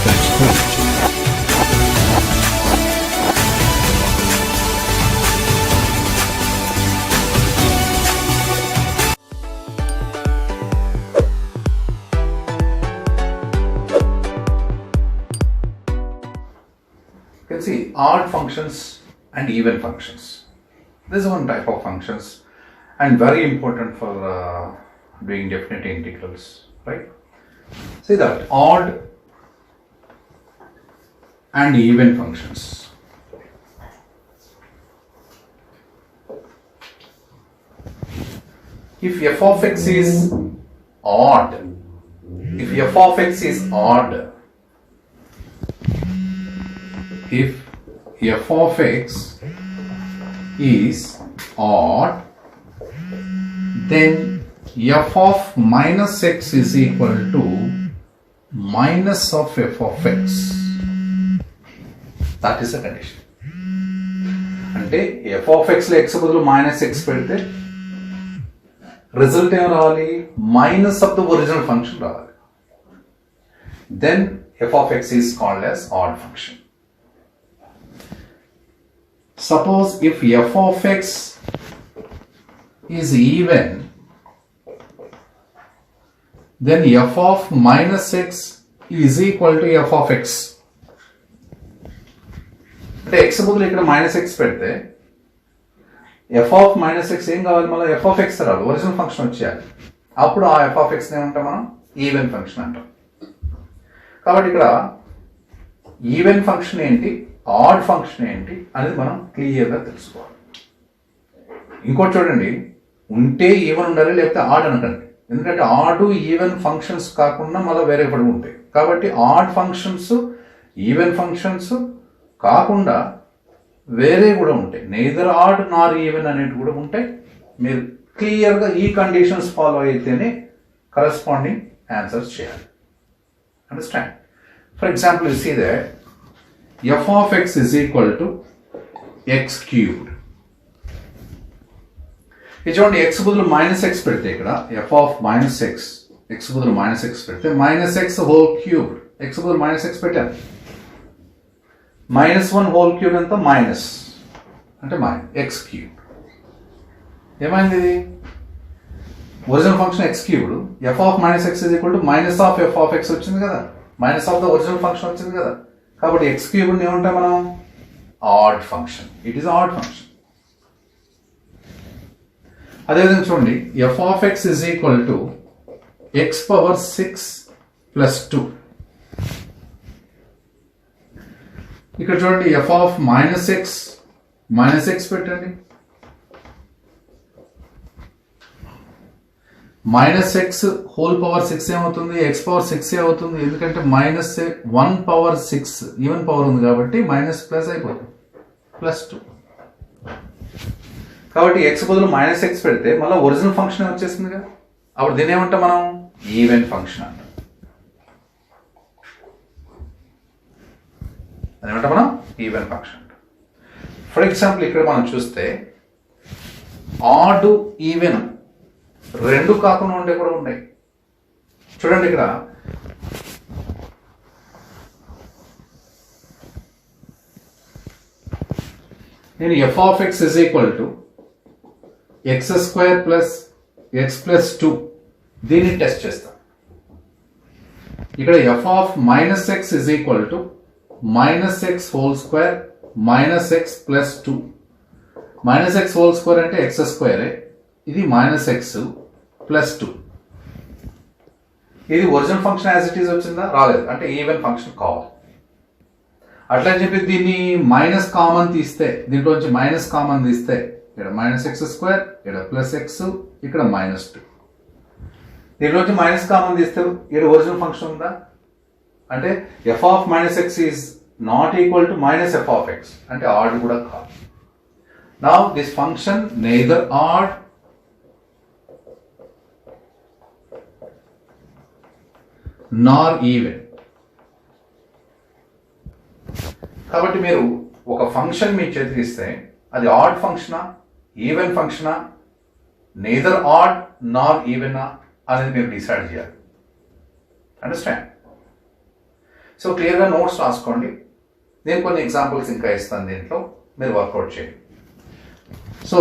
That's correct. You can see odd functions and even functions. This is one type of functions and very important for doing definite integrals, right? See that odd and even functions. If f of x is odd, if f of x is odd, if f of x is odd, then f of minus x is equal to minus of f of x. That is the condition. అంటే f of x లో x బదులు minus x పెడితే result ఏం రావాలి, minus of the original function రావాలి. Then f of x is called as odd function. Suppose if f of x is even, then f of minus x is equal to f of x. అంటే x బదులు ఇక్కడ minus x పెడితే F of minus X ఏం కావాలి, మళ్ళీ f of X రావాలి, original function వచ్చేయాలి. అప్పుడు ఆ ఎఫ్ ఆఫ్ ఎక్స్ ఏమంటాం మనం, ఈవెన్ ఫంక్షన్ అంటాం. కాబట్టి ఇక్కడ ఈవెన్ ఫంక్షన్ ఏంటి, ఆడ్ ఫంక్షన్ ఏంటి అనేది మనం క్లియర్గా తెలుసుకోవాలి. ఇంకోటి చూడండి, ఉంటే ఈవెన్ ఉండాలి, లేకపోతే ఆడ్ అనకండి. ఎందుకంటే ఆడ్ ఈవెన్ ఫంక్షన్స్ కాకుండా మళ్ళీ వేరే పడి ఉంటాయి. కాబట్టి ఆడ్ ఫంక్షన్స్ ఈవెన్ ఫంక్షన్స్ కాకుండా వేరే కూడా ఉంటాయి, నెయిదర్ ఆడ్ నార్ ఈవెన్ అనేవి కూడా ఉంటాయి. మీరు క్లియర్గా ఈ కండిషన్స్ ఫాలో అయితేనే కరస్పాండింగ్ ఆన్సర్స్ చేయాలి. Understand? For example you see that f of x is equal to x cubed. ఇది చూడండి, x బదులు మైనస్ ఎక్స్ పెడితే ఇక్కడ f of minus X, x బదులు మైనస్ ఎక్స్ పెడితే minus X whole cubed, x బదులు minus X పెట్టాను, minus one whole cube అంతా మైనస్ అంటే ఎక్స్ క్యూబ్. ఏమైంది, ఇది original function X cubed, F of minus X is equal to minus of F of X వచ్చింది కదా, minus of the original function వచ్చింది కదా. కాబట్టి ఎక్స్ క్యూబ్ ఏమంటాం మనం, add function. It is add function. అదేవిధంగా చూడండి, f of x is equal to X power 6 plus 2. ఇక్కడ చూడండి, ఎఫ్ ఆఫ్ మైనస్ ఎక్స్ పెట్టండి, మైనస్ ఎక్స్ హోల్ పవర్ 6 ఏమవుతుంది, ఎక్స్ పవర్ 6 అవుతుంది. ఎందుకంటే మైనస్ 1 పవర్ 6 ఈవెన్ పవర్ ఉంది కాబట్టి మైనస్ ప్లస్ అయిపోతుంది, ప్లస్ 2. కాబట్టి ఎక్స్ బదులు మైనస్ ఎక్స్ పెడితే మళ్ళీ ఒరిజినల్ ఫంక్షన్ వచ్చేస్తుంది కదా, అప్పుడు దీని ఏమంటాం మనం, ఈవెన్ ఫంక్షన్ అంటాం. అదేమంటాం మనం, ఈవెన్ ఫంక్షన్ అంటాం. ఫర్ ఎగ్జాంపుల్ ఇక్కడ మనం చూస్తే ఆడ్ ఈవెన్ రెండు కాకుండా ఉండే కూడా ఉన్నాయి. చూడండి, ఇక్కడ నేను F of x is equal to X square plus X plus 2 దీన్ని టెస్ట్ చేస్తాను. ఇక్కడ F of minus X is equal to minus X whole square minus X plus 2. Minus X whole square అంటే ఎక్స్ స్క్వేరే, ఇది minus X plus 2. ఇది original function as it is వచ్చిందా, రాలేదు, అంటే even function కావాలి. అట్లా చెప్పి దీన్ని మైనస్ కామన్ తీస్తే, దీంట్లోంచి మైనస్ కామన్ తీస్తే ఇక్కడ మైనస్ ఎక్స్ స్క్వేర్, ఇక్కడ ప్లస్ ఎక్స్, ఇక్కడ మైనస్ 2. దీంట్లోంచి మైనస్ కామన్ తీస్తే ఇక్కడ ఒరిజినల్ ఫంక్షన్ ఉందా అంటే F of minus X is not equal to minus F of X, అంటే ఆడ్ కూడా కాదు. Now this function neither odd nor even. కాబట్టి మీరు ఒక ఫంక్షన్ మీ చేతికి ఇస్తే అది ఆడ్ ఫంక్షనా, ఈవెన్ ఫంక్షనా, నెయిదర్ ఆడ్ నార్ ఈవెనా అనేది మీరు డిసైడ్ చేయాలి. అండర్స్టాండ్? సో క్లియర్గా నోట్స్ రాసుకోండి. నేను కొన్ని ఎగ్జాంపుల్స్ ఇంకా ఇస్తాను, దీంట్లో మీరు వర్కౌట్ చేయండి. So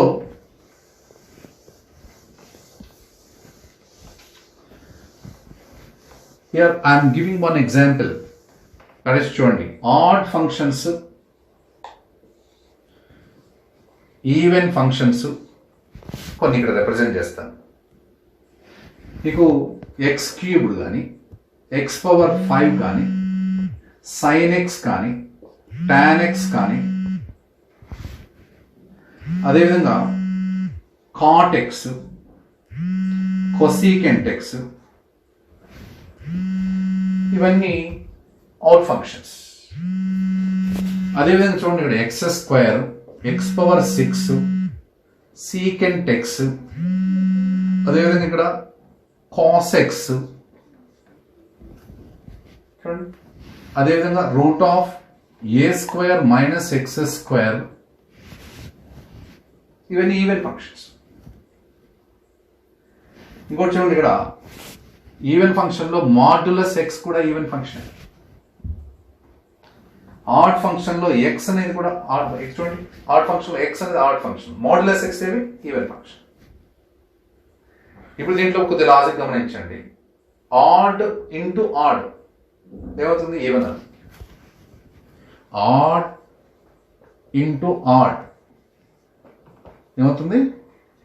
here I'm giving one example. That is చూడండి, ఆడ్ ఫంక్షన్స్, ఈవెన్ ఫంక్షన్స్ కొన్ని ఇక్కడ రిప్రజెంట్ చేస్తాను. మీకు ఎక్స్ క్యూబ్డ్ కానీ, ఎక్స్ పవర్ 5 కానీ, సైన్ ఎక్స్ కానీ, టాన్ ఎక్స్ కానీ, అదేవిధంగా కాట్ ఎక్స్, కొసీకెంట్ ఎక్స్, ఇవన్నీ ఆడ్ ఫంక్షన్స్. అదేవిధంగా చూడండి, ఇక్కడ X square, X power 6, secant X, అదేవిధంగా ఇక్కడ కాస్ ఎక్స్, చూడండి, అదేవిధంగా route of a square minus x square, ఇవన్నీ ఈవెన్ ఫంక్షన్స్. ఇంకోటి చూడండి, ఇక్కడ ఈవెన్ ఫంక్షన్ లో మాడ్యులస్ ఎక్స్ కూడా ఈవెన్ ఫంక్షన్. ఆడ్ ఫంక్షన్ లో ఎక్స్ అనేది కూడా చూడండి, ఆడ్ ఫంక్షన్ లో ఎక్స్ అనేది ఆడ్ ఫంక్షన్, మాడ్యులస్ ఎక్స్ ఏవి ఈవెన్ ఫంక్షన్. ఇప్పుడు దీంట్లో కొద్ది లాజిక్ గమనించండి. ఆడ్ ఇంటూ ఆడ్ ఏమవుతుంది? ఈవెన్. ఆడ్ ఇంటూ ఆడ్ ఏమవుతుంది?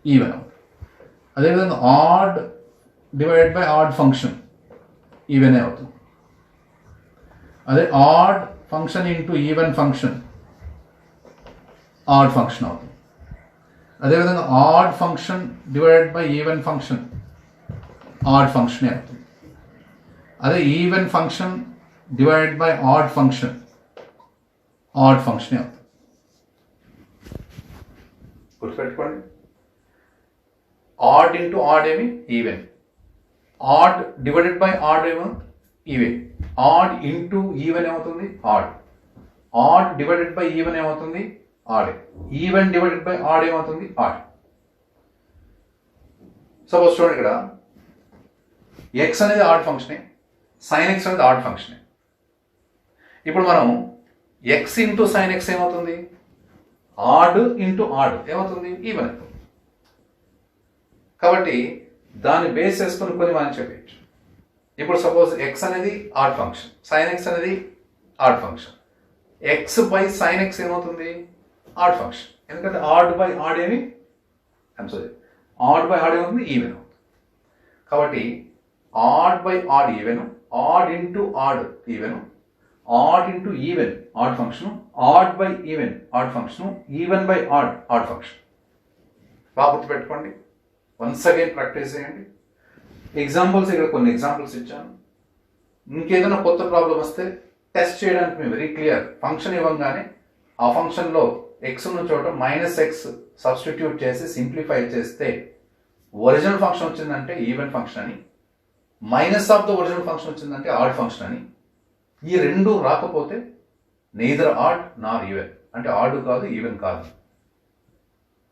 ఈవెన్. అదేవిధంగా odd divided by odd function even అవుతుంది. అదే odd function into even function odd function అవుతుంది. అదేవిధంగా odd function divided by even function odd function అవుతుంది. అదే even function divided by odd function odd function అవుతుంది. గుర్తుపెట్టుకోండి, ఆడ్ ఇంటూ ఆడ్ ఏమి? Even. Odd divided by odd ఏమో even. Odd into even ఏమవుతుంది? Odd. Odd divided by even ఏమవుతుంది? Odd. Even divided by odd ఏమవుతుంది? Odd. Suppose చూడండి, ఇక్కడ x అనేది ఆడ్ ఫంక్షనే, సైన్ ఎక్స్ అనేది ఆడ్ ఫంక్షనే. ఇప్పుడు మనం ఎక్స్ ఇంటూ సైన్ ఎక్స్ ఏమవుతుంది? ఆడ్ ఇంటూ ఆడ్ ఏమవుతుంది? ఈవెన్ అవుతుంది. కాబట్టి దాన్ని బేస్ చేసుకుని కొన్ని మనం చెప్పచ్చు. ఇప్పుడు సపోజ్ ఎక్స్ అనేది ఆడ్ ఫంక్షన్, సైన్ ఎక్స్ అనేది odd function. X by sine x ఏమవుతుంది? Odd function. ఎందుకంటే ఆడ్ బై ఆడ్ ఏమి? ఆడ్ బై ఆడ్ ఏమవుతుంది? ఈవెన్ అవుతుంది. కాబట్టి odd by odd even, odd into odd even, odd into even odd function, odd by even odd function, even by odd odd function. బాగా గుర్తుపెట్టుకోండి. Once again practice చేయండి. Examples ఇక్కడ కొన్ని examples ఇచ్చాను. ఇంకేదైనా కొత్త ప్రాబ్లం వస్తే టెస్ట్ చేయడానికి మేము వెరీ క్లియర్. ఫంక్షన్ ఇవ్వగానే ఆ ఫంక్షన్లో ఎక్స్ ఉన్న చోట మైనస్ ఎక్స్ సబ్స్టిట్యూట్ చేసి సింప్లిఫై చేస్తే ఒరిజినల్ ఫంక్షన్ వచ్చిందంటే ఈవెన్ ఫంక్షన్ అని, minus of the original function వచ్చిందంటే ఆడ్ ఫంక్షన్ అని. ఈ రెండు రాకపోతే నెయిదర్ ఆడ్ నార్ ఈవెన్, అంటే ఆడ్ కాదు ఈవెన్ కాదు.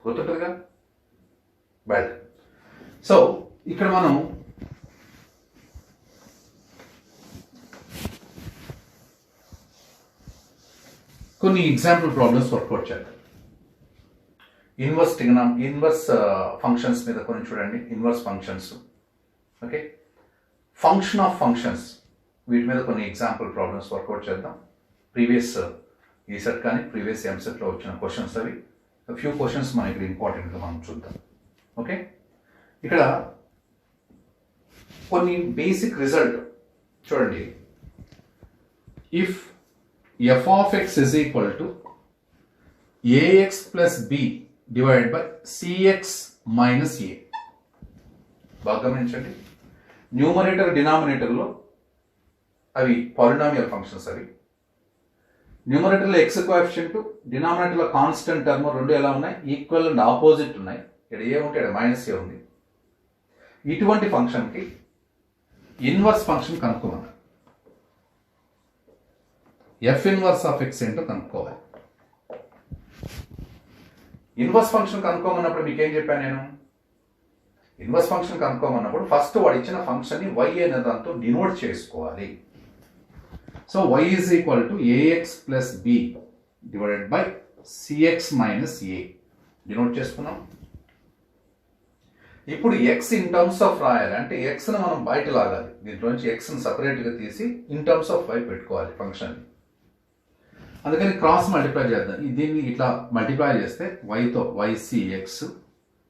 గుర్తుంటుందిగా? బయట. సో ఇక్కడ మనం కొన్ని ఎగ్జాంపుల్ ప్రాబ్లమ్స్ వర్కౌట్ చేద్దాం. ఇన్వర్స్ ఫంక్షన్స్ మీద కొన్ని చూడండి. Inverse functions, okay, function of functions, వీటి మీద కొన్ని ఎగ్జాంపుల్ ప్రాబ్లమ్స్ వర్కౌట్ చేద్దాం. ప్రీవియస్ ఈసెట్ కానీ ప్రీవియస్ ఎంసెట్లో వచ్చిన క్వశ్చన్స్ అవి. ఫ్యూ క్వశ్చన్స్ మన ఇక్కడ ఇంపార్టెంట్గా మనం చూద్దాం. ఓకే, ఇక్కడ కొన్ని బేసిక్ రిజల్ట్ చూడండి. If f of x is equal to ax plus b divided by cx minus a. బాగా గమనించండి, న్యూమరేటర్ డినామినేటర్లో అవి పాలినామియల్ ఫంక్షన్స్. అవి న్యూమరేటర్లో ఎక్స్ కోఎఫిషియంట్, డినామినేటర్లో కాన్స్టెంట్ టర్మ్ రెండు ఎలా ఉన్నాయి? ఈక్వల్ అండ్ ఆపోజిట్ ఉన్నాయి. ఇక్కడ ఏ ఉంటే ఇక్కడ మైనస్ ఏ ఉంది. ఇటువంటి ఫంక్షన్కి ఇన్వర్స్ ఫంక్షన్ కనుక్కోమన్నారు. ఎఫ్ ఇన్వర్స్ ఆఫ్ ఎక్స్ ఏంటో కనుక్కోవాలి. ఇన్వర్స్ ఫంక్షన్ కనుక్కోమన్నప్పుడు మీకేం చెప్పాను నేను? ఇన్వర్స్ ఫంక్షన్ కనుక్కోమన్నప్పుడు ఫస్ట్ వాడు ఇచ్చిన ఫంక్షన్ని y అనే దాంతో డినోట్ చేసుకోవాలి. So y is equal to a x plus b divided by c x minus a denote చేసుకున్నాం. ఇప్పుడు ఎక్స్ ఇన్ టర్మ్స్ ఆఫ్ రాయాలి అంటే ఎక్స్ను మనం బయట లాగాలి, దీంట్లోంచి ఎక్స్ని సపరేట్గా తీసి ఇన్ టర్మ్స్ ఆఫ్ వై పెట్టుకోవాలి ఫంక్షన్. అందుకని క్రాస్ మల్టిప్లై చేద్దాం. దీన్ని ఇట్లా మల్టిప్లై చేస్తే వైతో వైసిఎక్స్,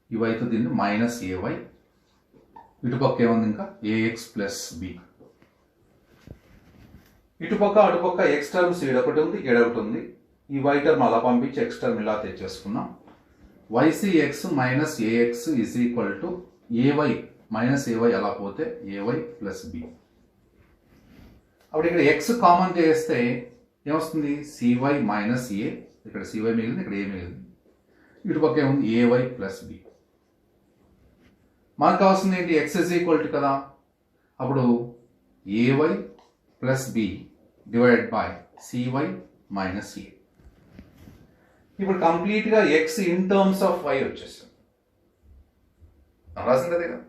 ఈ వైతో దీన్ని మైనస్ ఏవై, ఇటుపక్క ఏముంది ఇంకా ఏఎక్స్ ప్లస్ బి, ఇటుపక్క అటుపక్క ఎక్స్ టర్మ్స్ ఈడొకటి ఉంది ఈడొకటి ఉంది, ఈ వై టర్మ్ అలా పంపించి ఎక్స్ టర్మ్ ఇలా తెచ్చేసుకున్నాం. YCX minus a x is equal to a y minus a y అలా పోతే ఏవై ప్లస్ బి. అప్పుడు ఇక్కడ ఎక్స్ కామన్ చేస్తే ఏమొస్తుంది సివై మైనస్ ఏ, ఇక్కడ సివై మిగిలింది ఇక్కడ ఏ మిగిలింది, ఇటుపక్క ఏముంది ఏవై ప్లస్ బి. మనకు కావాల్సింది ఏంటి ఎక్స్ ఇజ్ ఈక్వల్ టు కదా, అప్పుడు a y plus b divided by c y minus a. ఇప్పుడు కంప్లీట్ గా x in terms of y వచ్చేసాం రాసింది కదా.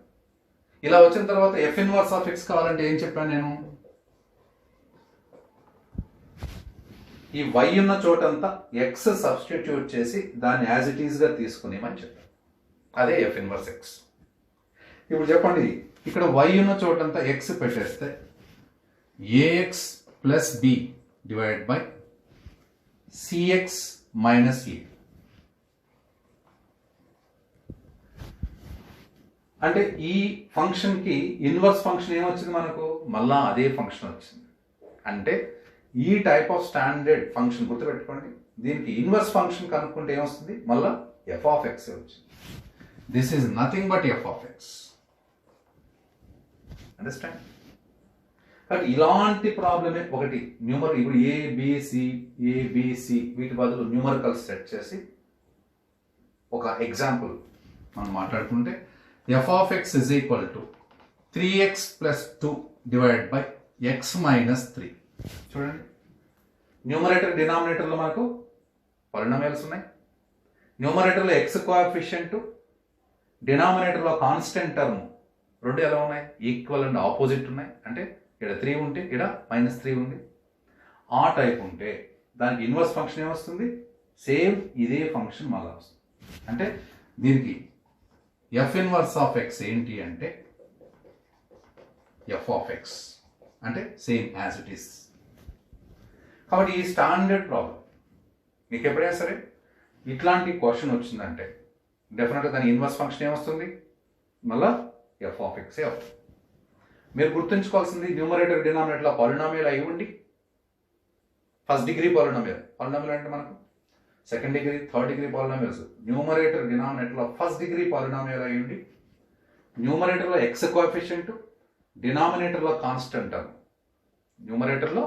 ఇలా వచ్చిన తర్వాత ఎఫ్ ఇన్వర్స్ ఆఫ్ ఎక్స్ కావాలంటే ఏం చెప్పాను నేను, ఈ వై ఉన్న చోటంతా ఎక్స్ సబ్స్టిట్యూట్ చేసి దాన్ని యాజ్ ఇట్ ఈస్ గా తీసుకునేమని చెప్పాను, అదే ఎఫ్ ఇన్వర్స్ ఎక్స్. ఇప్పుడు చెప్పండి ఇక్కడ వై ఉన్న చోటంతా ఎక్స్ పెట్టేస్తే a x plus b divided by c x minus a. అంటే ఈ ఫంక్షన్ కి ఇన్వర్స్ ఫంక్షన్ ఏమొచ్చింది మనకు, మళ్ళా అదే ఫంక్షన్ వచ్చింది. అంటే ఈ టైప్ ఆఫ్ స్టాండర్డ్ ఫంక్షన్ గుర్తుపెట్టుకోండి, దీనికి ఇన్వర్స్ ఫంక్షన్ కనుక్కుంటే ఏమొస్తుంది, మళ్ళా ఎఫ్ ఆఫ్ ఎక్స్ వచ్చింది. This is nothing but F of X. Understand? కాబట్టి ఇలాంటి ప్రాబ్లమే ఒకటి న్యూమర్, ఇప్పుడు ఏబిసి వీటి బదులు న్యూమరికల్ సెట్ చేసి ఒక ఎగ్జాంపుల్ మనం మాట్లాడుకుంటే F of x is equal to 3x plus 2 divided by X minus 3. చూడండి న్యూమరేటర్ డినామినేటర్లో మనకు పాలినోమియల్స్ ఉన్నాయి, న్యూమరేటర్లో ఎక్స్ కోఎఫిషియంట్, డినామినేటర్లో కాన్స్టెంట్ టర్మ్, రెండు ఎలా ఉన్నాయి ఈక్వల్ అండ్ ఆపోజిట్ ఉన్నాయి. అంటే ఇక్కడ 3 ఉంటే ఇక్కడ -3 ఉంది. ఆ టైప్ ఉంటే దానికి ఇన్వర్స్ ఫంక్షన్ ఏమొస్తుంది, సేమ్ ఇదే ఫంక్షన్ మళ్ళీ వస్తుంది. అంటే దీనికి ఎఫ్ ఇన్వర్స్ ఆఫ్ ఎక్స్ ఏంటి అంటే ఎఫ్ ఆఫ్ ఎక్స్ అంటే సేమ్ యాజ్ ఇట్ ఈస్. కాబట్టి ఈ స్టాండర్డ్ ప్రాబ్లం మీకు ఎప్పుడైనా సరే ఇట్లాంటి క్వశ్చన్ వచ్చిందంటే డెఫినెట్గా దాని ఇన్వర్స్ ఫంక్షన్ ఏమొస్తుంది, మళ్ళా ఎఫ్ ఆఫ్ ఎక్సే అవుతుంది. మీరు గుర్తుంచుకోవాల్సింది న్యూమరేటర్ డినామినేటర్లో పాలినామియల్ అయి ఉండి ఫస్ట్ డిగ్రీ పాలినామియల్ అంటే మనకు second degree third degree polynomials, numerator డినామినేటర్లో ఫస్ట్ డిగ్రీ పాలినామియల్ అయి ఉండి న్యూమరేటర్లో ఎక్స్ కోఎఫిషియంట్, డినామినేటర్లో కాన్స్టెంట్ టర్మ్, న్యూమరేటర్లో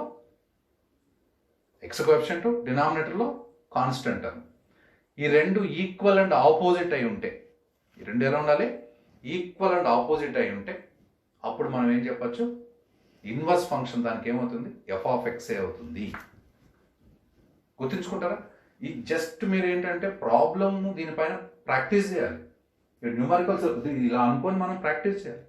ఎక్స్ కోఎఫిషియంట్, డినామినేటర్లో కాన్స్టెంట్ టర్మ్, ఈ రెండు ఈక్వల్ అండ్ ఆపోజిట్ అయి ఉంటే, ఈ రెండు ఎలా ఉండాలి ఈక్వల్ అండ్ ఆపోజిట్ అయి ఉంటే అప్పుడు మనం ఏం చెప్పచ్చు, ఇన్వర్స్ ఫంక్షన్ దానికి ఏమవుతుంది ఎఫ్ ఆఫ్ ఎక్సే అవుతుంది. గుర్తుంచుకుంటారా? ఈ జస్ట్ మీరు ఏంటంటే ప్రాబ్లమ్ దీనిపైన ప్రాక్టీస్ చేయాలి. న్యూమరికల్స్ ఇలా అనుకొని మనం ప్రాక్టీస్ చేయాలి.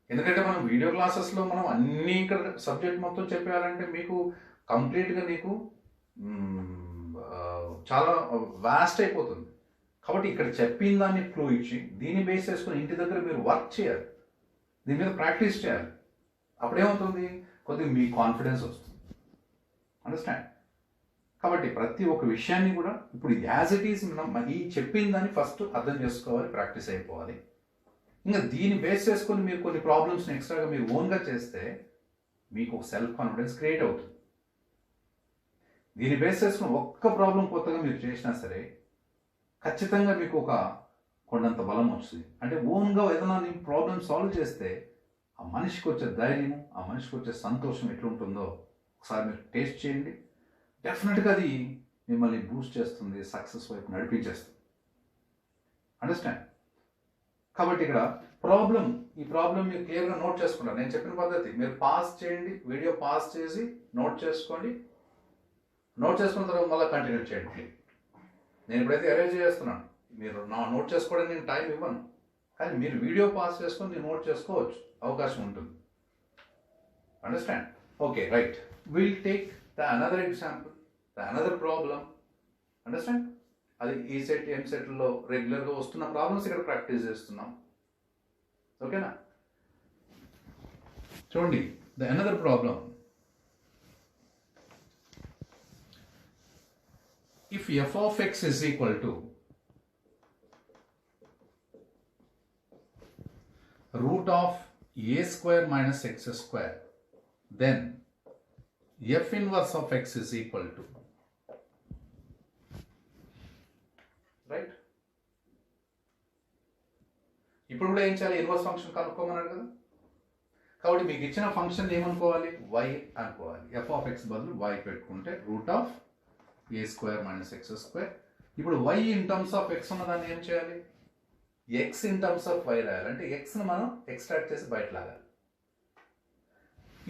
ఎందుకంటే మనం వీడియో క్లాసెస్లో మనం అన్ని ఇక్కడ సబ్జెక్ట్ మొత్తం చెప్పేయాలంటే మీకు కంప్లీట్గా నీకు చాలా వాస్ట్ అయిపోతుంది. కాబట్టి ఇక్కడ చెప్పిన దాన్ని క్లూ ఇచ్చి దీన్ని బేస్ చేసుకుని ఇంటి దగ్గర మీరు వర్క్ చేయాలి, దీని మీద ప్రాక్టీస్ చేయాలి. అప్పుడేమవుతుంది, కొద్దిగా మీ కాన్ఫిడెన్స్ వస్తుంది. అండర్స్టాండ్? కాబట్టి ప్రతి ఒక్క విషయాన్ని కూడా ఇప్పుడు యాజ్ ఇట్ ఈస్ మనం ఈ చెప్పిన దాన్ని ఫస్ట్ అర్థం చేసుకోవాలి, ప్రాక్టీస్ అయిపోవాలి. ఇంకా దీన్ని బేస్ చేసుకొని మీరు కొన్ని ప్రాబ్లమ్స్ని ఎక్స్ట్రాగా మీరు ఓన్గా చేస్తే మీకు ఒక సెల్ఫ్ కాన్ఫిడెన్స్ క్రియేట్ అవుతుంది. దీన్ని బేస్ చేసుకుని ఒక్క ప్రాబ్లం కొత్తగా మీరు చేసినా సరే ఖచ్చితంగా మీకు ఒక కొండంత బలం వస్తుంది. అంటే ఓన్గా ఏదైనా నీ ప్రాబ్లమ్ సాల్వ్ చేస్తే ఆ మనిషికి వచ్చే ధైర్యము, ఆ మనిషికి వచ్చే సంతోషం ఎట్లుంటుందో ఒకసారి మీరు టేస్ట్ చేయండి. డెఫినెట్గా అది మిమ్మల్ని బూస్ట్ చేస్తుంది, సక్సెస్ వైపు నడిపించేస్తుంది. అండర్స్టాండ్? కాబట్టి ఇక్కడ ఈ ప్రాబ్లం మీరు క్లియర్గా నోట్ చేసుకుంటారు. నేను చెప్పిన పద్ధతి మీరు పాస్ చేయండి, వీడియో పాస్ చేసి నోట్ చేసుకోండి. నోట్ చేసుకున్న తర్వాత మళ్ళీ కంటిన్యూ చేయండి. నేను ఇప్పుడైతే అరేంజ్ చేస్తున్నాను, మీరు నా నోట్ చేసుకోవడానికి నేను టైం ఇవ్వను, కానీ మీరు వీడియో పాస్ చేసుకొని నేను నోట్ చేసుకోవచ్చు, అవకాశం ఉంటుంది. Understand? Okay, right. We'll take the another example, the another problem. Understand? అది ఈ సెట్ ఎం సెట్లో రెగ్యులర్గా వస్తున్న ప్రాబ్లమ్స్ ఇక్కడ ప్రాక్టీస్ చేస్తున్నాం. ఓకేనా? చూడండి, the another problem. If F of x is equal to root of a square minus x square, then f inverse of x is equal to, right? ఇప్పుడు కూడా ఏం చేయాలి? ఇన్వర్స్ ఫంక్షన్ కనుక్కోమన్నాడు కదా. కాబట్టి మీకు ఇచ్చిన ఫంక్షన్ ఏమనుకోవాలి? y అనుకోవాలి. f ఆఫ్ x బదులు y పెట్టుకుంటే root of a square minus x square. ఇప్పుడు y in terms of x ఉన్నదాన్ని ఏం చేయాలి? x in terms of y రాయాలి. అంటే x ని మనం ఎక్స్ట్రాక్ట్ చేసి బయట లాగాలి.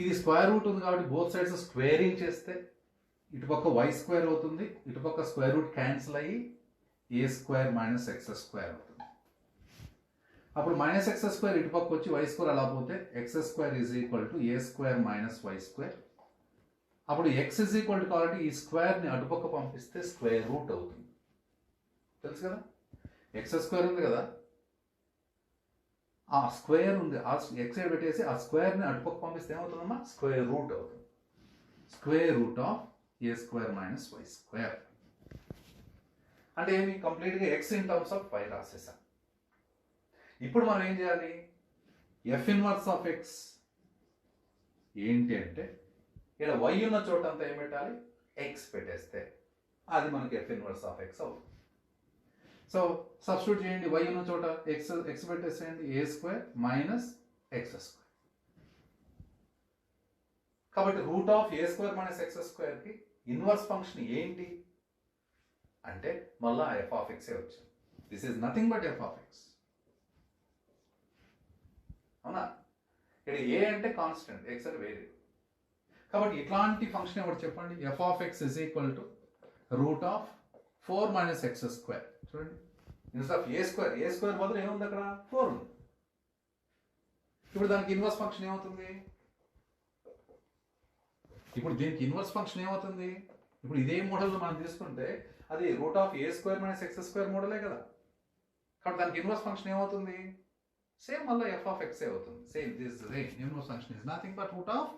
ఇది స్క్వేర్ రూట్ ఉంది కాబట్టి బోత్ సైడ్స్ స్క్వేరింగ్ చేస్తే ఇటుపక్క y స్క్వేర్ అవుతుంది, ఇటుపక్క స్క్వేర్ రూట్ క్యాన్సిల్ అయ్యి a square minus x square అవుతుంది. అప్పుడు మైనస్ x స్క్వేర్ ఇటుపక్క వచ్చి y స్క్వేర్ అలా పోతే x square is equal to a square minus y square. అప్పుడు x ఈజ్ ఈక్వల్ టు కాబట్టి ఈ స్క్వేర్ ని అటుపక్క పంపిస్తే స్క్వేర్ రూట్ అవుతుంది. తెలుసు కదా? x స్క్వేర్ ఉంది కదా, ఆ స్క్వేర్ ఉంది, ఆ ఎక్స్ పెట్టేసి ఆ స్క్వేర్ని అటుపక్క పంపిస్తే ఏమవుతుందమ్మా? స్క్వేర్ రూట్ అవుతుంది. Square root of a square minus y square. అంటే ఏమి? కంప్లీట్గా x in terms of y రాసేసాం. ఇప్పుడు మనం ఏం చేయాలి? ఎఫ్ ఇన్వర్స్ ఆఫ్ ఎక్స్ ఏంటి అంటే ఇక్కడ వై ఉన్న చోట అంతా ఏం పెట్టాలి? ఎక్స్ పెట్టేస్తే అది మనకి ఎఫ్ ఇన్వర్స్ ఆఫ్ ఎక్స్ అవుతుంది. సో సబ్స్టిట్యూట్ చేయండి, y ఉన్న చోట ఎక్స్ పెట్టేసేయండి, ఏ స్క్వేర్ మైనస్ ఎక్స్ స్క్వేర్. కాబట్టి route of a square minus x square కి ఇన్వర్స్ ఫంక్షన్ ఏంటి అంటే మళ్ళా ఎఫ్ ఆఫ్ ఎక్స్ వచ్చింది. This is nothing but F of X. అవునా? ఇక్కడ ఏ అంటే కాన్స్టెంట్, ఎక్స్ అంటే వేరియబుల్. కాబట్టి ఇట్లాంటి ఫంక్షన్ ఏమిటి చెప్పండి? F of x is equal to root of 4 minus x square. చూడండి, instead of a square, a square బదులు ఏముంది అక్కడ? 4 ఉంది. ఇప్పుడు దానికి ఇన్వర్స్ ఫంక్షన్ ఏమవుతుంది? ఇప్పుడు దీనికి ఇన్వర్స్ ఫంక్షన్ ఏమవుతుంది? ఇప్పుడు ఇదే మోడల్ మనం తీసుకుంటే అది root of a square minus x square మోడలే కదా. కాబట్టి దానికి ఇన్వర్స్ ఫంక్షన్ ఏమవుతుంది? సేమ్ మళ్ళీ ఎఫ్ ఆఫ్ ఎక్స్ అవుతుంది. Same this inverse function is nothing but root of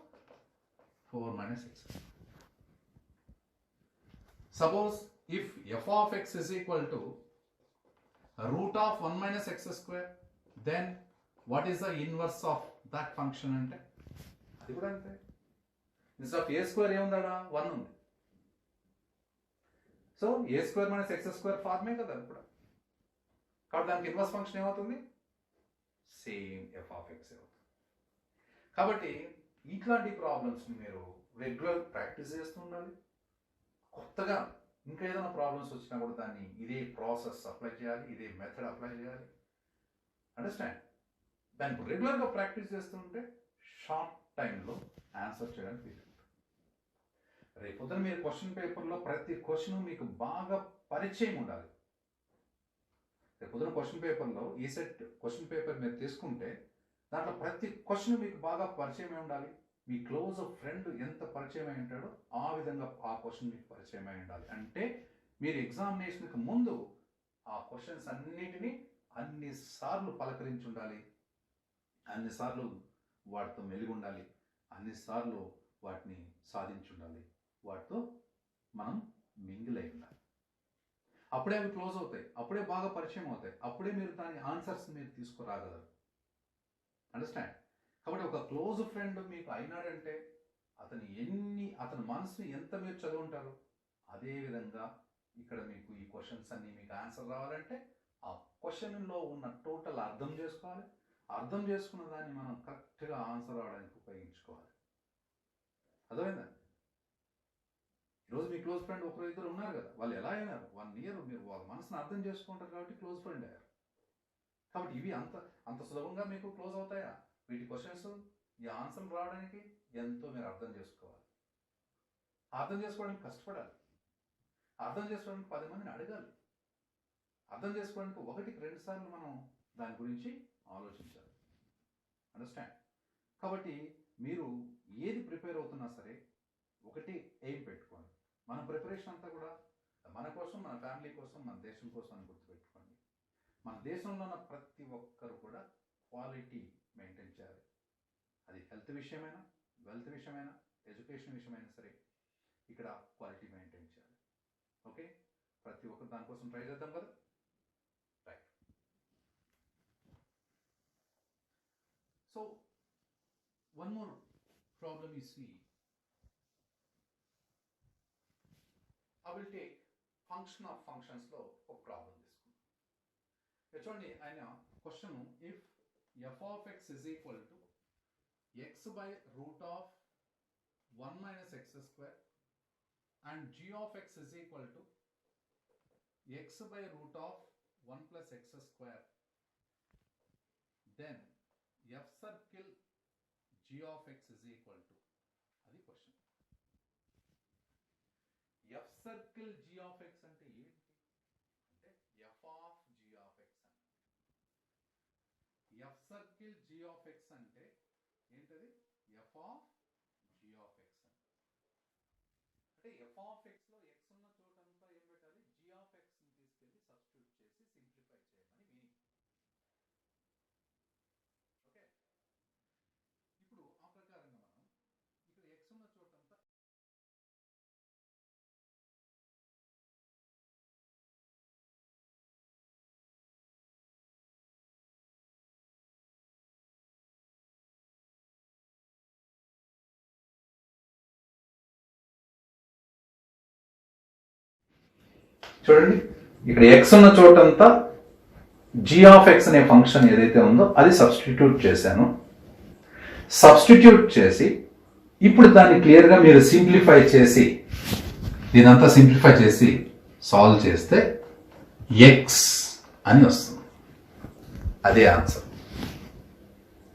4 minus x. Suppose if f of x is equal to root of 1 minus x square, then what is the inverse of that function అంటే అది కూడా అంతే. Instead of a square ఏముందా? 1 ఉంది. So ఏ square minus x square ఫార్మే కదా ఇప్పుడు. కాబట్టి దానికి ఇన్వర్స్ ఫంక్షన్ ఏమవుతుంది? సేమ్ ఎఫ్ ఆఫ్ ఎక్స్ అవుతుంది. కాబట్టి ఇట్లాంటి ప్రాబ్లమ్స్ని మీరు రెగ్యులర్ ప్రాక్టీస్ చేస్తూ ఉండాలి. కొత్తగా ఇంకా ఏదైనా ప్రాబ్లమ్స్ వచ్చినా కూడా దాన్ని ఇదే ప్రాసెస్ అప్లై చేయాలి, ఇదే మెథడ్ అప్లై చేయాలి. అండర్స్టాండ్? దాన్ని రెగ్యులర్గా ప్రాక్టీస్ చేస్తుంటే షార్ట్ టైంలో ఆన్సర్ చేయడానికి వీలు. రేపు పొద్దున మీరు క్వశ్చన్ పేపర్లో ప్రతి క్వశ్చన్ మీకు బాగా పరిచయం ఉండాలి. రేపు పొద్దున క్వశ్చన్ పేపర్లో ఈ సెట్ క్వశ్చన్ పేపర్ మీరు తీసుకుంటే దాంట్లో ప్రతి క్వశ్చన్ మీకు బాగా పరిచయం ఉండాలి. మీ క్లోజ్ ఫ్రెండ్ ఎంత పరిచయం అయి ఉంటాడో ఆ విధంగా ఆ క్వశ్చన్ మీకు పరిచయం అయి ఉండాలి. అంటే మీరు ఎగ్జామినేషన్కి ముందు ఆ క్వశ్చన్స్ అన్నిటినీ అన్నిసార్లు పలకరించి ఉండాలి, అన్నిసార్లు వాటితో మెలిగి ఉండాలి, అన్నిసార్లు వాటిని సాధించి ఉండాలి, వాటితో మనం మింగిల్ అయి ఉండాలి. అప్పుడే అవి క్లోజ్ అవుతాయి, అప్పుడే బాగా పరిచయం అవుతాయి, అప్పుడే మీరు దాని ఆన్సర్స్ మీరు తీసుకురాగలరు. అండర్స్టాండ్? కాబట్టి ఒక క్లోజ్ ఫ్రెండ్ మీకు అయినాడంటే అతని మనసుని ఎంత మీరు చదువుంటారు. అదేవిధంగా ఇక్కడ మీకు ఈ క్వశ్చన్స్ అన్ని మీకు ఆన్సర్ రావాలంటే ఆ క్వశ్చన్లో ఉన్న టోటల్ అర్థం చేసుకోవాలి. అర్థం చేసుకున్న దాన్ని మనం కరెక్ట్గా ఆన్సర్ రావడానికి ఉపయోగించుకోవాలి. అర్థమైందా? ఈరోజు మీ క్లోజ్ ఫ్రెండ్ ఒకరు ఇద్దరు ఉన్నారు కదా, వాళ్ళు ఎలా అయినారు? 1 year మీరు వాళ్ళ మనసుని అర్థం చేసుకుంటారు కాబట్టి క్లోజ్ ఫ్రెండ్ అయ్యారు. కాబట్టి ఇవి అంత సులభంగా మీకు క్లోజ్ అవుతాయా? వీటి క్వశ్చన్స్ ఈ ఆన్సర్లు రావడానికి ఎంతో మీరు అర్థం చేసుకోవాలి. అర్థం చేసుకోవడానికి కష్టపడాలి. అర్థం చేసుకోవడానికి 10 మందిని అడగాలి. అర్థం చేసుకోవడానికి 1-2 సార్లు మనం దాని గురించి ఆలోచించాలి. అండర్స్టాండ్? కాబట్టి మీరు ఏది ప్రిపేర్ ప్రిపేర్ అవుతున్నా సరే ఒకటి ఎయిమ్ పెట్టుకోండి. మన ప్రిపరేషన్ అంతా కూడా మన కోసం, మన ఫ్యామిలీ కోసం, మన దేశం కోసం అని గుర్తుపెట్టుకోండి. మన దేశంలో ఉన్న ప్రతి ఒక్కరు కూడా క్వాలిటీ మెయింటైన్ చేయాలి. అది హెల్త్ విషయమైనా, వెల్త్ విషయమైనా, ఎడ్యుకేషన్ విషయమైనా సరే ఇక్కడ క్వాలిటీ మెయింటైన్ చేయాలి. ఓకే, ప్రతి ఒక్కరు దానికోసం ట్రై చేద్దాం కదా. Right. So one more problem you see. I will take function of functions లో ఒక ప్రాబ్లం తీసుకుందాం. చూడండి, ఆయన question, if f of x is equal to x by root of 1 minus x square and g of x is equal to x by root of 1 plus x square, then f circle g of x is equal to, అది question. f circle g of x అంటే ఏంటి అంటే f of g of x అంటే f circle g of x అంటే ఏంటది? f of g of x అంటే f of x లో x ఉన్న చోటంతా ఏం పెట్టాలి? g of x ని తీసుకెళ్ళి సబ్స్టిట్యూట్ చేసి సింప్లిఫై చేయమని మీనింగ్. ఓకే, ఇప్పుడు ఆ ప్రకారంగా మనం ఇక్కడ x ఉన్న చోటంతా చూడండి, ఇక్కడ x ఉన్న చోటంతా g of x అనే ఫంక్షన్ ఏదైతే ఉందో అది సబ్స్టిట్యూట్ చేశాను. సబ్స్టిట్యూట్ చేసి ఇప్పుడు దాన్ని క్లియర్గా మీరు సింప్లిఫై చేసి, దీనంతా సింప్లిఫై చేసి సాల్వ్ చేస్తే x అని వస్తుంది. అదే ఆన్సర్.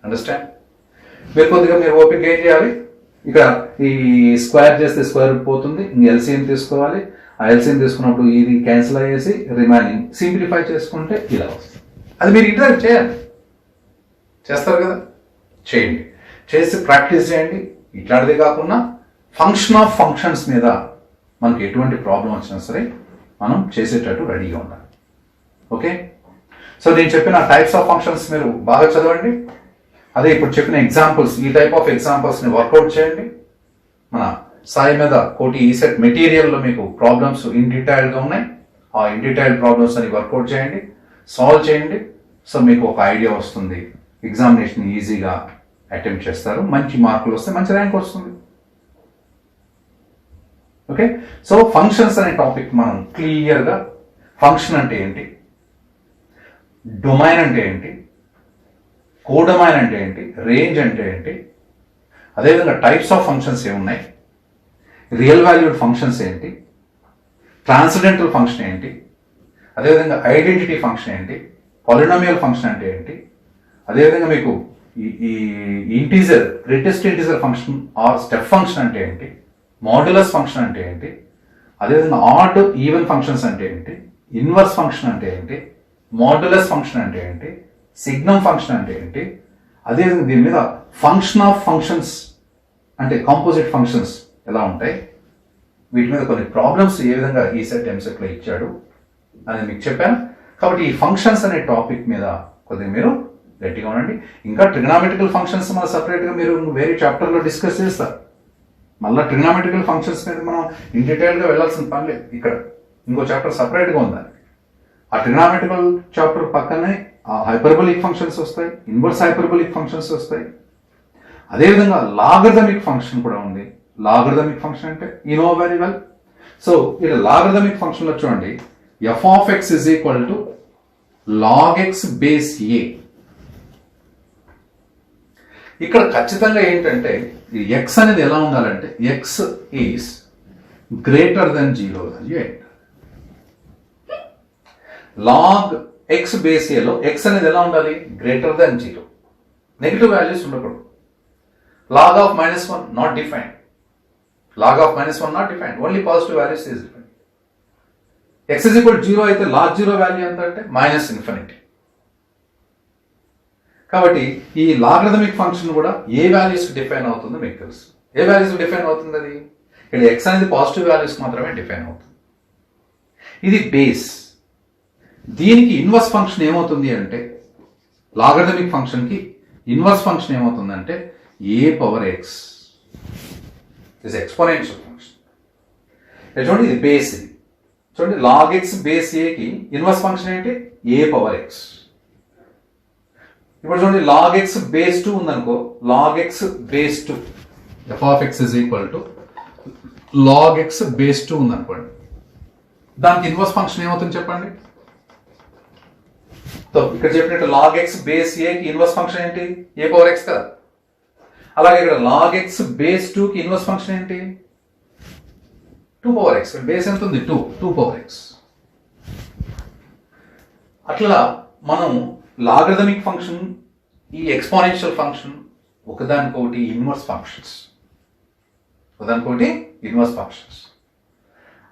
అండర్స్టాండ్? మీరు కొద్దిగా మీరు ఓపిక ఏం చేయాలి, ఇక్కడ ఈ స్క్వేర్ చేస్తే స్క్వేర్ రూట్ పోతుంది, ఇంక ఎల్సిఎం తీసుకోవాలి. ఆ ఎల్సిఎం తీసుకున్నప్పుడు ఇది క్యాన్సిల్ అయ్యేసి రిమైనింగ్ సింప్లిఫై చేసుకుంటే ఇలా వస్తుంది. అది మీరు ఇంటరాక్ట్ చేయాలి. చేస్తారు కదా, చేయండి. చేసి ప్రాక్టీస్ చేయండి. ఇట్లాంటిదే కాకుండా ఫంక్షన్ ఆఫ్ ఫంక్షన్స్ మీద మనకి ఎటువంటి ప్రాబ్లం వచ్చినా సరే మనం చేసేటట్టు రెడీగా ఉండాలి. ఓకే, సో నేను చెప్పిన టైప్స్ ఆఫ్ ఫంక్షన్స్ మీరు బాగా చదవండి. అదే ఇప్పుడు చెప్పిన ఎగ్జాంపుల్స్, ఈ టైప్ ఆఫ్ ఎగ్జాంపుల్స్ని వర్కౌట్ చేయండి. మన సాయి మీద కోటి ఈ సెట్ మెటీరియల్లో మీకు ప్రాబ్లమ్స్ ఇన్ డీటెయిల్గా ఉన్నాయి. ఆ ఇన్ డీటెయిల్ ప్రాబ్లమ్స్ అని వర్కౌట్ చేయండి, సాల్వ్ చేయండి. సో మీకు ఒక ఐడియా వస్తుంది, ఎగ్జామినేషన్ ఈజీగా అటెంప్ట్ చేస్తారు, మంచి మార్కులు వస్తే మంచి ర్యాంక్ వస్తుంది. ఓకే, సో ఫంక్షన్స్ అనే టాపిక్ మనం క్లియర్గా, ఫంక్షన్ అంటే ఏంటి, డొమైన్ అంటే ఏంటి, కోడొమైన్ అంటే ఏంటి, రేంజ్ అంటే ఏంటి, అదేవిధంగా టైప్స్ ఆఫ్ ఫంక్షన్స్ ఏమున్నాయి, రియల్ వాల్యూడ్ ఫంక్షన్స్ ఏంటి, ట్రాన్సెండెంటల్ ఫంక్షన్ ఏంటి, అదేవిధంగా ఐడెంటిటీ ఫంక్షన్ ఏంటి, పాలినామియల్ ఫంక్షన్ అంటే ఏంటి, అదేవిధంగా మీకు ఈ integer, greatest integer function are step function అంటే ఏంటి, మాడ్యులస్ ఫంక్షన్ అంటే ఏంటి, అదేవిధంగా ఆడ్ ఈవెన్ ఫంక్షన్స్ అంటే ఏంటి, ఇన్వర్స్ ఫంక్షన్ అంటే ఏంటి, మాడ్యులస్ ఫంక్షన్ అంటే ఏంటి, సిగ్నమ్ ఫంక్షన్ అంటే ఏంటి, అదేవిధంగా దీని మీద ఫంక్షన్ ఆఫ్ ఫంక్షన్స్ అంటే కాంపోజిట్ ఫంక్షన్స్ ఎలా ఉంటాయి, వీటి మీద కొన్ని ప్రాబ్లమ్స్ ఏ విధంగా ఈ సెట్ ఎంసెట్లో ఇచ్చాడు అనేది మీకు చెప్పాను. కాబట్టి ఈ ఫంక్షన్స్ అనే టాపిక్ మీద కొద్దిగా మీరు గట్టిగా ఉండండి. ఇంకా ట్రిగ్నామెట్రికల్ ఫంక్షన్స్ మన సపరేట్గా మీరు వేరే చాప్టర్లో డిస్కస్ చేస్తారు. మళ్ళీ ట్రిగ్నామెట్రికల్ ఫంక్షన్స్ మీద మనం ఇన్ డీటెయిల్గా వెళ్ళాల్సిన పని లేదు. ఇక్కడ ఇంకో చాప్టర్ సపరేట్గా ఉందని, ఆ ట్రిగ్నామెట్రికల్ చాప్టర్ పక్కనే హైపర్బోలిక్ ఫంక్షన్స్ వస్తాయి, ఇన్వర్స్ హైపర్బోలిక్ ఫంక్షన్స్ వస్తాయి. అదేవిధంగా లాగరిథమిక్ ఫంక్షన్ కూడా ఉంది. లాగరిథమిక్ ఫంక్షన్ అంటే you know very well. So ఇక్కడ లాగరిథమిక్ ఫంక్షన్లో చూడండి, f of x is equal to log x base a. ఇక్కడ ఖచ్చితంగా ఏంటంటే ఈ ఎక్స్ అనేది ఎలా ఉండాలంటే ఎక్స్ ఈస్ గ్రేటర్ దెన్ 0 అని ఏంటి, లాగ్ ఎక్స్ బేస్ ఏలో ఎక్స్ అనేది ఎలా ఉండాలి, గ్రేటర్ దెన్ 0. నెగిటివ్ వాల్యూస్ ఉండకూడదు. Log of -1 not defined, log of -1 not defined, only positive values is defined. X is equal 0 అయితే లాగ్ 0 వాల్యూ ఎంత అంటే -∞. కాబట్టి ఈ లాగరిథమిక్ ఫంక్షన్ కూడా ఏ వాల్యూస్ డిఫైన్ అవుతుందో మీకు తెలుసు. ఏ వాల్యూస్ డిఫైన్ అవుతుంది అది? ఇక్కడ ఎక్స్ అనేది పాజిటివ్ వాల్యూస్ మాత్రమే డిఫైన్ అవుతుంది. ఇది బేస్. దీనికి ఇన్వర్స్ ఫంక్షన్ ఏమవుతుంది అంటే, లాగరిథమిక్ ఫంక్షన్కి ఇన్వర్స్ ఫంక్షన్ ఏమవుతుందంటే a power x is exponential function. చూడండి ఇది బేస్. ఇది చూడండి లాగ్ ఎక్స్ బేస్ ఏకి ఇన్వర్స్ ఫంక్షన్ ఏంటి? A power x. ఇప్పుడు చూడండి లాగ్ ఎక్స్ బేస్ 2 ఉందనుకో, log x base 2 f of x is equal to log x base 2 ఉందనుకోండి, దానికి ఇన్వర్స్ ఫంక్షన్ ఏమవుతుంది చెప్పండి? ఇక్కడ చెప్పినట్టు లాగ్ ఎక్స్ బేస్ ఏకి ఇన్వర్స్ ఫంక్షన్ ఏంటి? ఏ పవర్ ఎక్స్ కదా. అలాగే ఇక్కడ లాగ్ ఎక్స్ బేస్ 2 కి ఇన్వర్స్ ఫంక్షన్ ఏంటి? 2 పవర్ ఎక్స్. బేస్ ఎంత ఉంది? 2 పవర్ ఎక్స్. అట్లా మనం లాగరిథమిక్ ఫంక్షన్, ఈ ఎక్స్పోనెన్షియల్ ఫంక్షన్ ఒకదానికొకటి ఇన్వర్స్ ఫంక్షన్స్,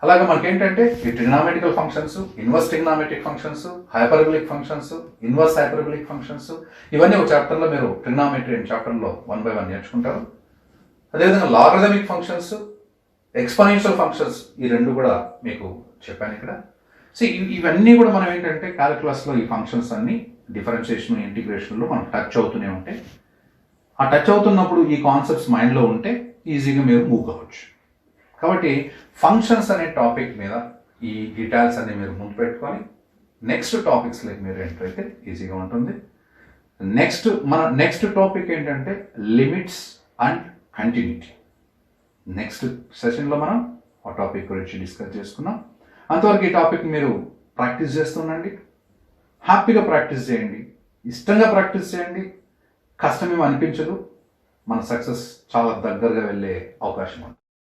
అలాగే మనకేంటంటే ఈ trigonometrical functions, inverse trigonometric functions, hyperbolic functions, inverse hyperbolic functions, ఇవన్నీ ఒక చాప్టర్లో మీరు ట్రిగ్నామెట్రీ అనే చాప్టర్లో 1 by 1 నేర్చుకుంటారు. అదేవిధంగా లాగరిథమిక్ ఫంక్షన్స్, ఎక్స్పోనెన్షియల్ ఫంక్షన్స్, ఈ రెండు కూడా మీకు చెప్పాను ఇక్కడ. సో ఇవన్నీ కూడా మనం ఏంటంటే క్యాలిక్యులస్లో ఈ ఫంక్షన్స్ అన్ని డిఫరెన్షియేషన్, ఇంటిగ్రేషన్లో మనం టచ్ అవుతూనే ఉంటాయి. ఆ టచ్ అవుతున్నప్పుడు ఈ కాన్సెప్ట్స్ మైండ్లో ఉంటే ఈజీగా మీరు మూవ్ కావచ్చు. కాబట్టి ఫంక్షన్స్ అనే టాపిక్ మీద ఈ డీటెయిల్స్ అన్ని మీరు ముందు పెట్టుకొని నెక్స్ట్ టాపిక్స్లోకి మీరు ఎంటర్ అయితే ఈజీగా ఉంటుంది. నెక్స్ట్ టాపిక్ ఏంటంటే లిమిట్స్ అండ్ కంటిన్యూటీ. నెక్స్ట్ సెషన్లో మనం ఆ టాపిక్ గురించి డిస్కస్ చేసుకున్నాం. అంతవరకు ఈ టాపిక్ మీరు ప్రాక్టీస్ చేస్తుండండి. హ్యాపీగా ప్రాక్టీస్ చేయండి, ఇష్టంగా ప్రాక్టీస్ చేయండి. కష్టమేమో అనిపించదు. మన సక్సెస్ చాలా దగ్గరగా వెళ్ళే అవకాశం ఉంది.